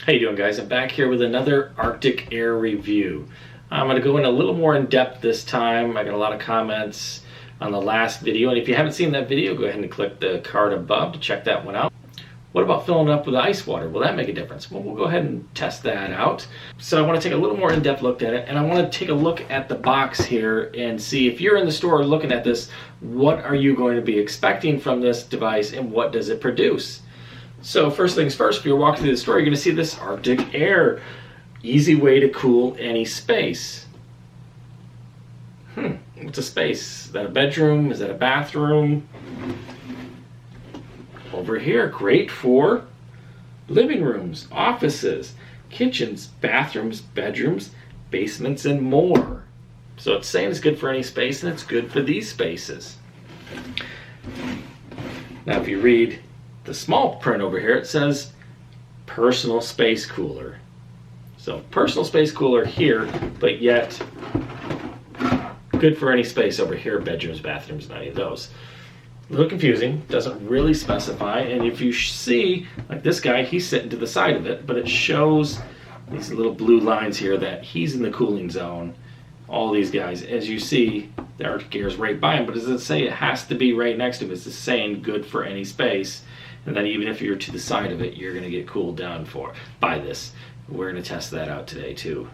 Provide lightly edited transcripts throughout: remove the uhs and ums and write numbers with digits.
How you doing, guys? I'm back here with another Arctic Air review. I'm going to go in a little more in depth this time. I got a lot of comments on the last video, and if you haven't seen that video, go ahead and click the card above to check that one out. What about filling it up with ice water? Will that make a difference? Well, we'll go ahead and test that out. So I want to take a little more in-depth look at it, and I want to take a look at the box here and see if you're in the store looking at this, what are you going to be expecting from this device and what does it produce? So first things first, if you're walking through the store, you're going to see this Arctic Air. Easy way to cool any space. What's a space? Is that a bedroom? Is that a bathroom? Over here, great for living rooms, offices, kitchens, bathrooms, bedrooms, basements, and more. So it's saying it's good for any space, and it's good for these spaces. Now if you read the small print over here, it says personal space cooler. So personal space cooler here, but yet good for any space over here, bedrooms, bathrooms, and any of those. A little confusing, doesn't really specify, and if you see, like this guy, he's sitting to the side of it, but it shows these little blue lines here that he's in the cooling zone. All these guys, as you see, the Arctic Air is right by him, but does it say it has to be right next to him? It's just saying good for any space, and that even if you're to the side of it, you're going to get cooled down by this. We're going to test that out today too.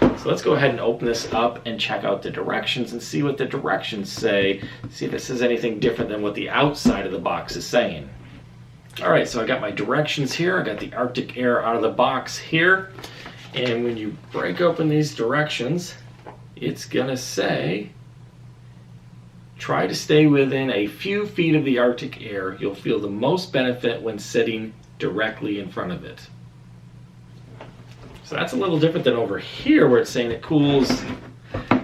So let's go ahead and open this up and check out the directions and see what the directions say. See if it says anything different than what the outside of the box is saying. Alright, so I got my directions here. I got the Arctic Air out of the box here. And when you break open these directions, it's going to say, try to stay within a few feet of the Arctic Air. You'll feel the most benefit when sitting directly in front of it. So that's a little different than over here where it's saying it cools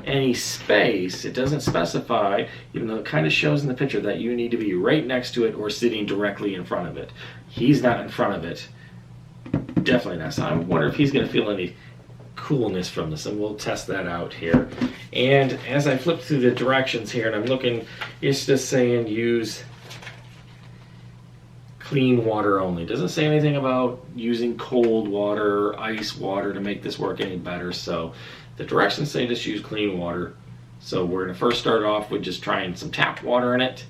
any space. It doesn't specify, even though it kind of shows in the picture that you need to be right next to it or sitting directly in front of it. He's not in front of it. Definitely not. So I wonder if he's going to feel any coolness from this, and we'll test that out here. And as I flip through the directions here and I'm looking, it's just saying use clean water only. It doesn't say anything about using cold water, ice water to make this work any better. So the directions say just use clean water. So we're going to first start off with just trying some tap water in it,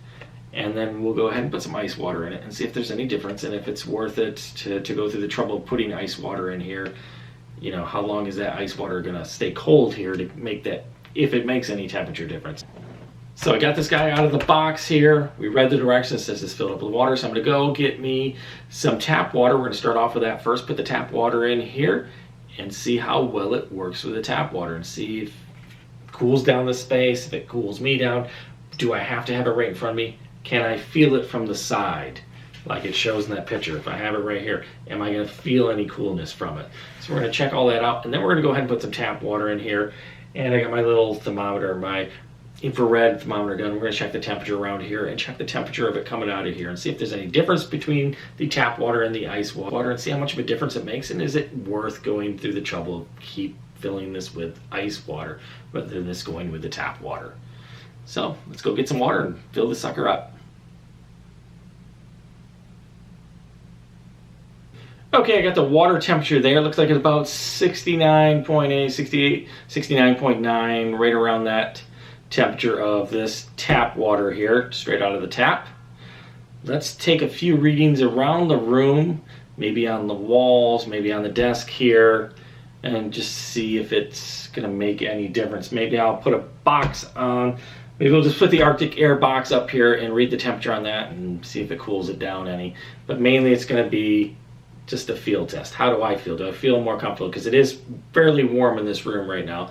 and then we'll go ahead and put some ice water in it and see if there's any difference and if it's worth it to go through the trouble of putting ice water in here. You know, how long is that ice water going to stay cold here to make that, if it makes any temperature difference. So I got this guy out of the box here. We read the directions, it says it's filled up with water, so I'm going to go get me some tap water. We're going to start off with that first, put the tap water in here and see how well it works with the tap water and see if it cools down the space, if it cools me down. Do I have to have it right in front of me? Can I feel it from the side like it shows in that picture? If I have it right here, am I going to feel any coolness from it? So we're going to check all that out, and then we're going to go ahead and put some tap water in here. And I got my little thermometer, my infrared thermometer gun. We're going to check the temperature around here and check the temperature of it coming out of here and see if there's any difference between the tap water and the ice water and see how much of a difference it makes, and is it worth going through the trouble of keep filling this with ice water rather than this going with the tap water. So let's go get some water and fill this sucker up. Okay, I got the water temperature there. Looks like it's about 69.8, 68, 69.9, right around that temperature of this tap water here, straight out of the tap. Let's take a few readings around the room, maybe on the walls, maybe on the desk here, and just see if it's going to make any difference. Maybe I'll put a box on. Maybe we'll just put the Arctic Air box up here and read the temperature on that and see if it cools it down any. But mainly it's going to be just a feel test. How do I feel? Do I feel more comfortable? Because it is fairly warm in this room right now.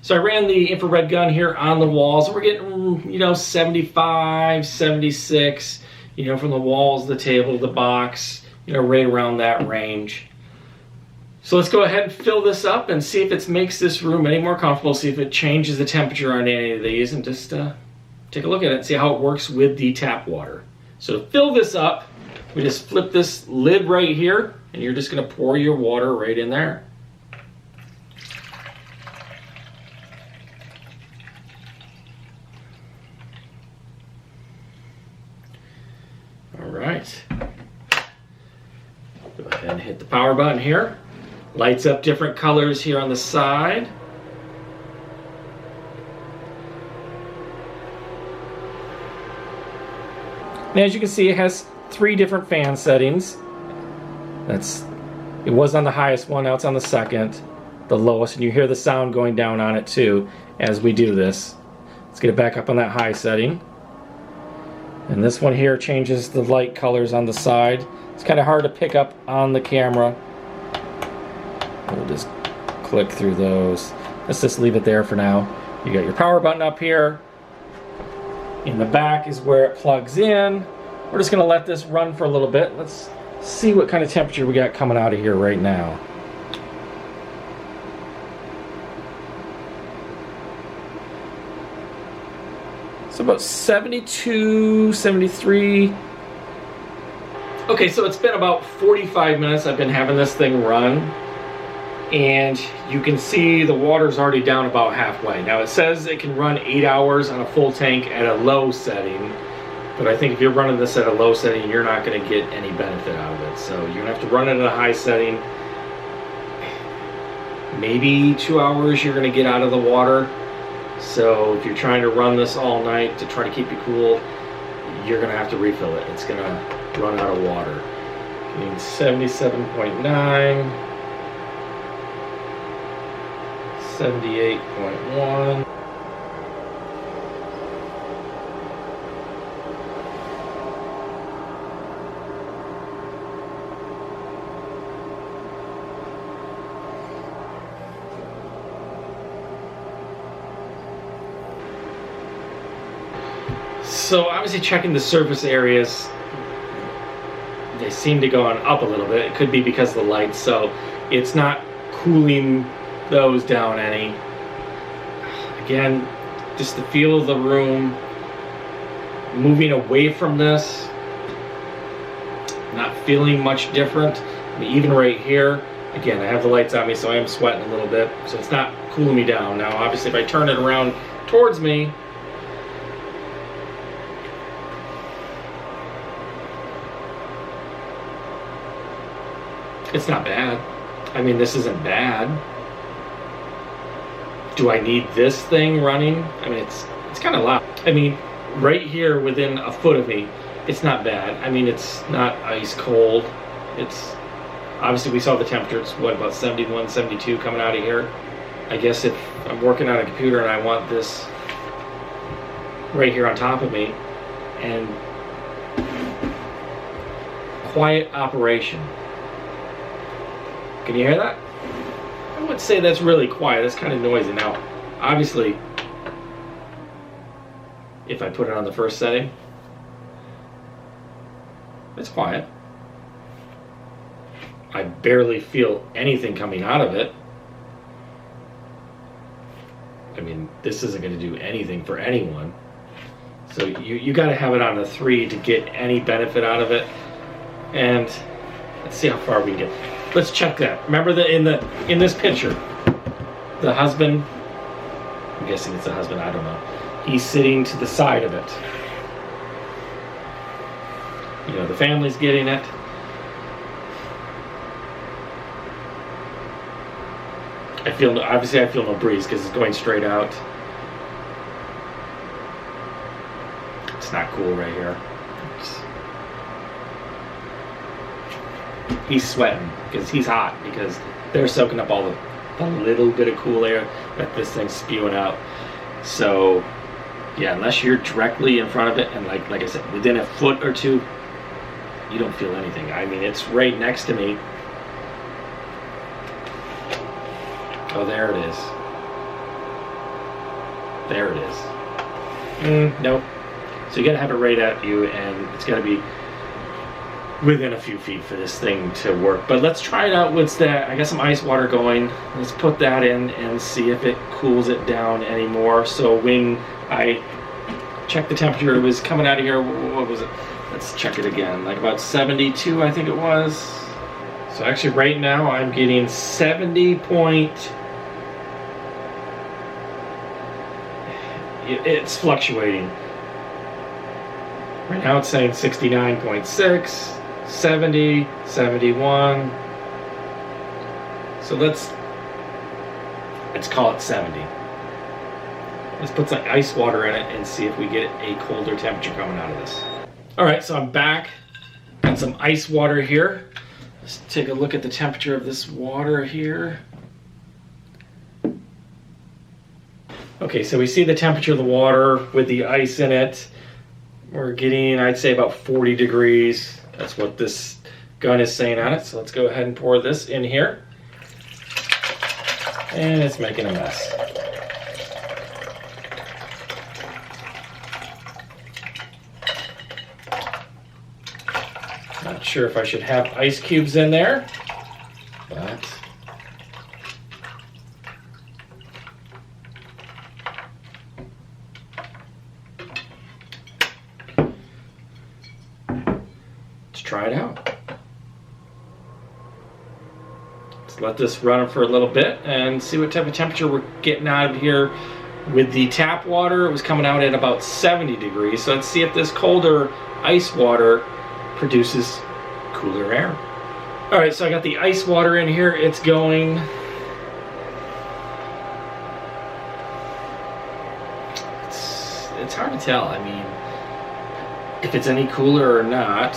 So I ran the infrared gun here on the walls. We're getting, 75, 76, from the walls, the table, the box, right around that range. So let's go ahead and fill this up and see if it makes this room any more comfortable, see if it changes the temperature on any of these, and just take a look at it and see how it works with the tap water. So to fill this up, we just flip this lid right here, and you're just going to pour your water right in there. All right. Go ahead and hit the power button here. Lights up different colors here on the side. And as you can see, it has 3 different fan settings. It was on the highest one, now it's on the second, the lowest, and you hear the sound going down on it too as we do this. Let's get it back up on that high setting. And this one here changes the light colors on the side. It's kind of hard to pick up on the camera. We'll just click through those. Let's just leave it there for now. You got your power button up here. In the back is where it plugs in. We're just going to let this run for a little bit. Let's see what kind of temperature we got coming out of here right now. So about 72, 73. Okay, so it's been about 45 minutes I've been having this thing run. And you can see the water's already down about halfway. Now it says it can run 8 hours on a full tank at a low setting, but I think if you're running this at a low setting, you're not going to get any benefit out of it. So you're going to have to run it at a high setting. Maybe 2 hours you're going to get out of the water. So if you're trying to run this all night to try to keep you cool, you're going to have to refill it. It's going to run out of water. Getting 77.9. 78.1. So obviously checking the surface areas, they seem to go on up a little bit. It could be because of the lights, so it's not cooling those down any. Again, just the feel of the room, moving away from this, not feeling much different. I mean, even right here, again, I have the lights on me, so I am sweating a little bit, so it's not cooling me down. Now obviously if I turn it around towards me, it's not bad. I mean, this isn't bad. Do I need this thing running? I mean, it's kind of loud. I mean, right here within a foot of me, it's not bad. I mean, it's not ice cold. It's obviously, we saw the temperature. It's what, about 71, 72 coming out of here. I guess if I'm working on a computer and I want this right here on top of me, and quiet operation. Can you hear that? I would say that's really quiet. That's kind of noisy. Now, obviously, if I put it on the first setting, it's quiet. I barely feel anything coming out of it. I mean, this isn't going to do anything for anyone. So you got to have it on a 3 to get any benefit out of it. And let's see how far we can get. Let's check that. Remember that in this picture, the husband, I'm guessing it's the husband, I don't know. He's sitting to the side of it. You know, the family's getting it. Obviously I feel no breeze because it's going straight out. It's not cool right here. He's sweating because he's hot, because they're soaking up all the little bit of cool air that this thing's spewing out. So yeah, unless you're directly in front of it and like I said, within a foot or two, you don't feel anything. I mean, it's right next to me. Oh, there it is. There it is. Nope. So you gotta have it right at you, and it's gotta be within a few feet for this thing to work. But let's try it out with that. I got some ice water going. Let's put that in and see if it cools it down anymore. So when I check the temperature. It was coming out of here, what was it? Let's check it again, like about 72, I think it was. So actually right now I'm getting 70 point, it's fluctuating. Right now it's saying 69.6, 70, 71. So let's call it 70. Let's put some ice water in it and see if we get a colder temperature coming out of this. All right, so I'm back. Got some ice water here. Let's take a look at the temperature of this water here. Okay, so we see the temperature of the water with the ice in it. We're getting, I'd say, about 40 degrees. That's what this gun is saying on it. So let's go ahead and pour this in here. And it's making a mess. Not sure if I should have ice cubes in there, but let's try it out. Let's let this run for a little bit and see what type of temperature we're getting out of here. With the tap water, it was coming out at about 70 degrees. So let's see if this colder ice water produces cooler air. All right, so I got the ice water in here. It's going. It's hard to tell. I mean, if it's any cooler or not.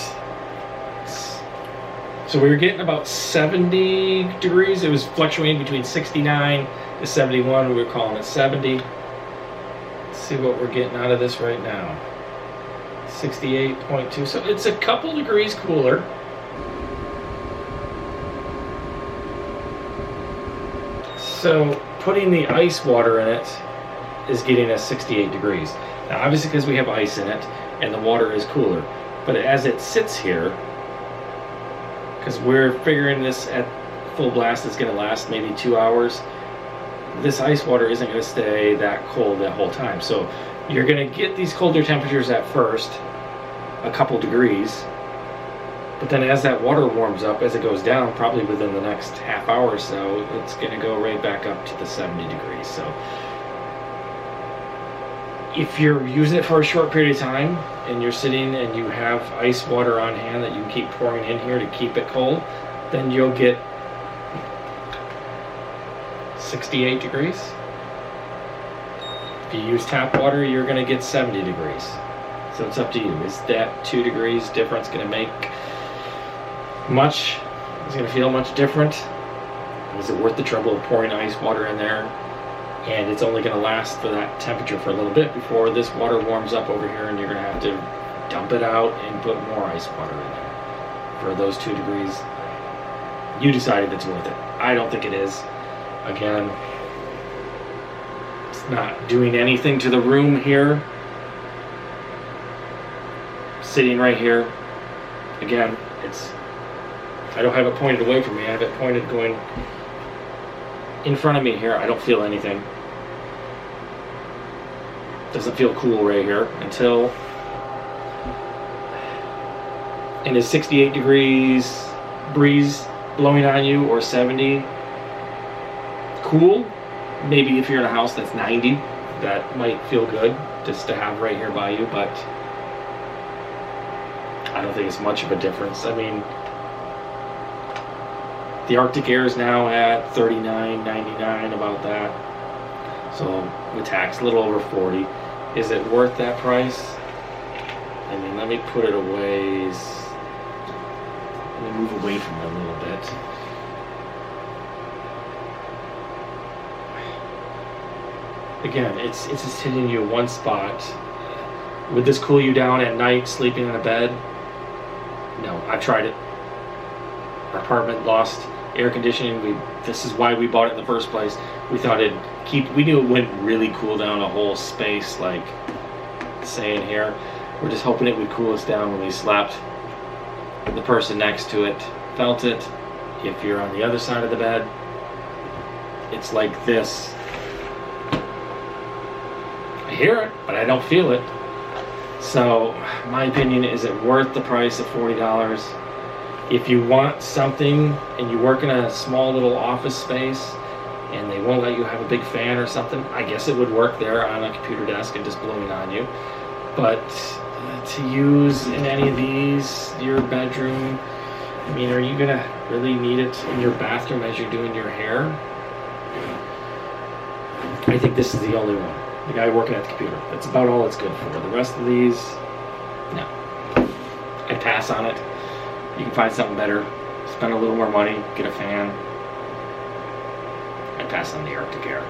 So we were getting about 70 degrees. It was fluctuating between 69 to 71. We were calling it 70. Let's see what we're getting out of this right now. 68.2, so it's a couple degrees cooler. So putting the ice water in it is getting us 68 degrees. Now obviously because we have ice in it and the water is cooler, but as it sits here, because we're figuring this at full blast is going to last maybe 2 hours, this ice water isn't going to stay that cold that whole time. So you're going to get these colder temperatures at first, a couple degrees, but then as that water warms up, as it goes down, probably within the next half hour or so, it's going to go right back up to the 70 degrees. So if you're using it for a short period of time and you're sitting and you have ice water on hand that you can keep pouring in here to keep it cold, then you'll get 68 degrees. If you use tap water, you're going to get 70 degrees. So it's up to you. Is that 2 degrees difference going to make much? Is it going to feel much different? Is it worth the trouble of pouring ice water in there? And it's only going to last for that temperature for a little bit before this water warms up over here and you're going to have to dump it out and put more ice water in there for those 2 degrees. You decide if it's worth it. I don't think it is. Again, it's not doing anything to the room here. Sitting right here. Again, I don't have it pointed away from me. I have it pointed going in front of me here. I don't feel anything. Doesn't feel cool right here until, and is 68 degrees breeze blowing on you or 70 cool? Maybe if you're in a house that's 90, that might feel good just to have right here by you, but I don't think it's much of a difference. I mean, the Arctic air is now at 39, 99, about that. So with tax, a little over 40. Is it worth that price? I mean, let me put it away. Let me move away from it a little bit. Again, it's just hitting you in one spot. Would this cool you down at night, sleeping in a bed? No, I've tried it. Our apartment lost air conditioning. This is why we bought it in the first place. We thought we knew it wouldn't really cool down a whole space, like saying here. We're just hoping it would cool us down when we slept. The person next to it felt it. If you're on the other side of the bed, it's like this. I hear it, but I don't feel it. So my opinion, is it worth the price of $40? If you want something and you work in a small little office space and they won't let you have a big fan or something, I guess it would work there on a computer desk and just blowing on you. But to use in any of these, your bedroom, I mean, are you gonna really need it in your bathroom as you're doing your hair? I think this is the only one. The guy working at the computer. That's about all it's good for. The rest of these, no. I'd pass on it. You can find something better. Spend a little more money, get a fan. I'd pass on the Arctic Air.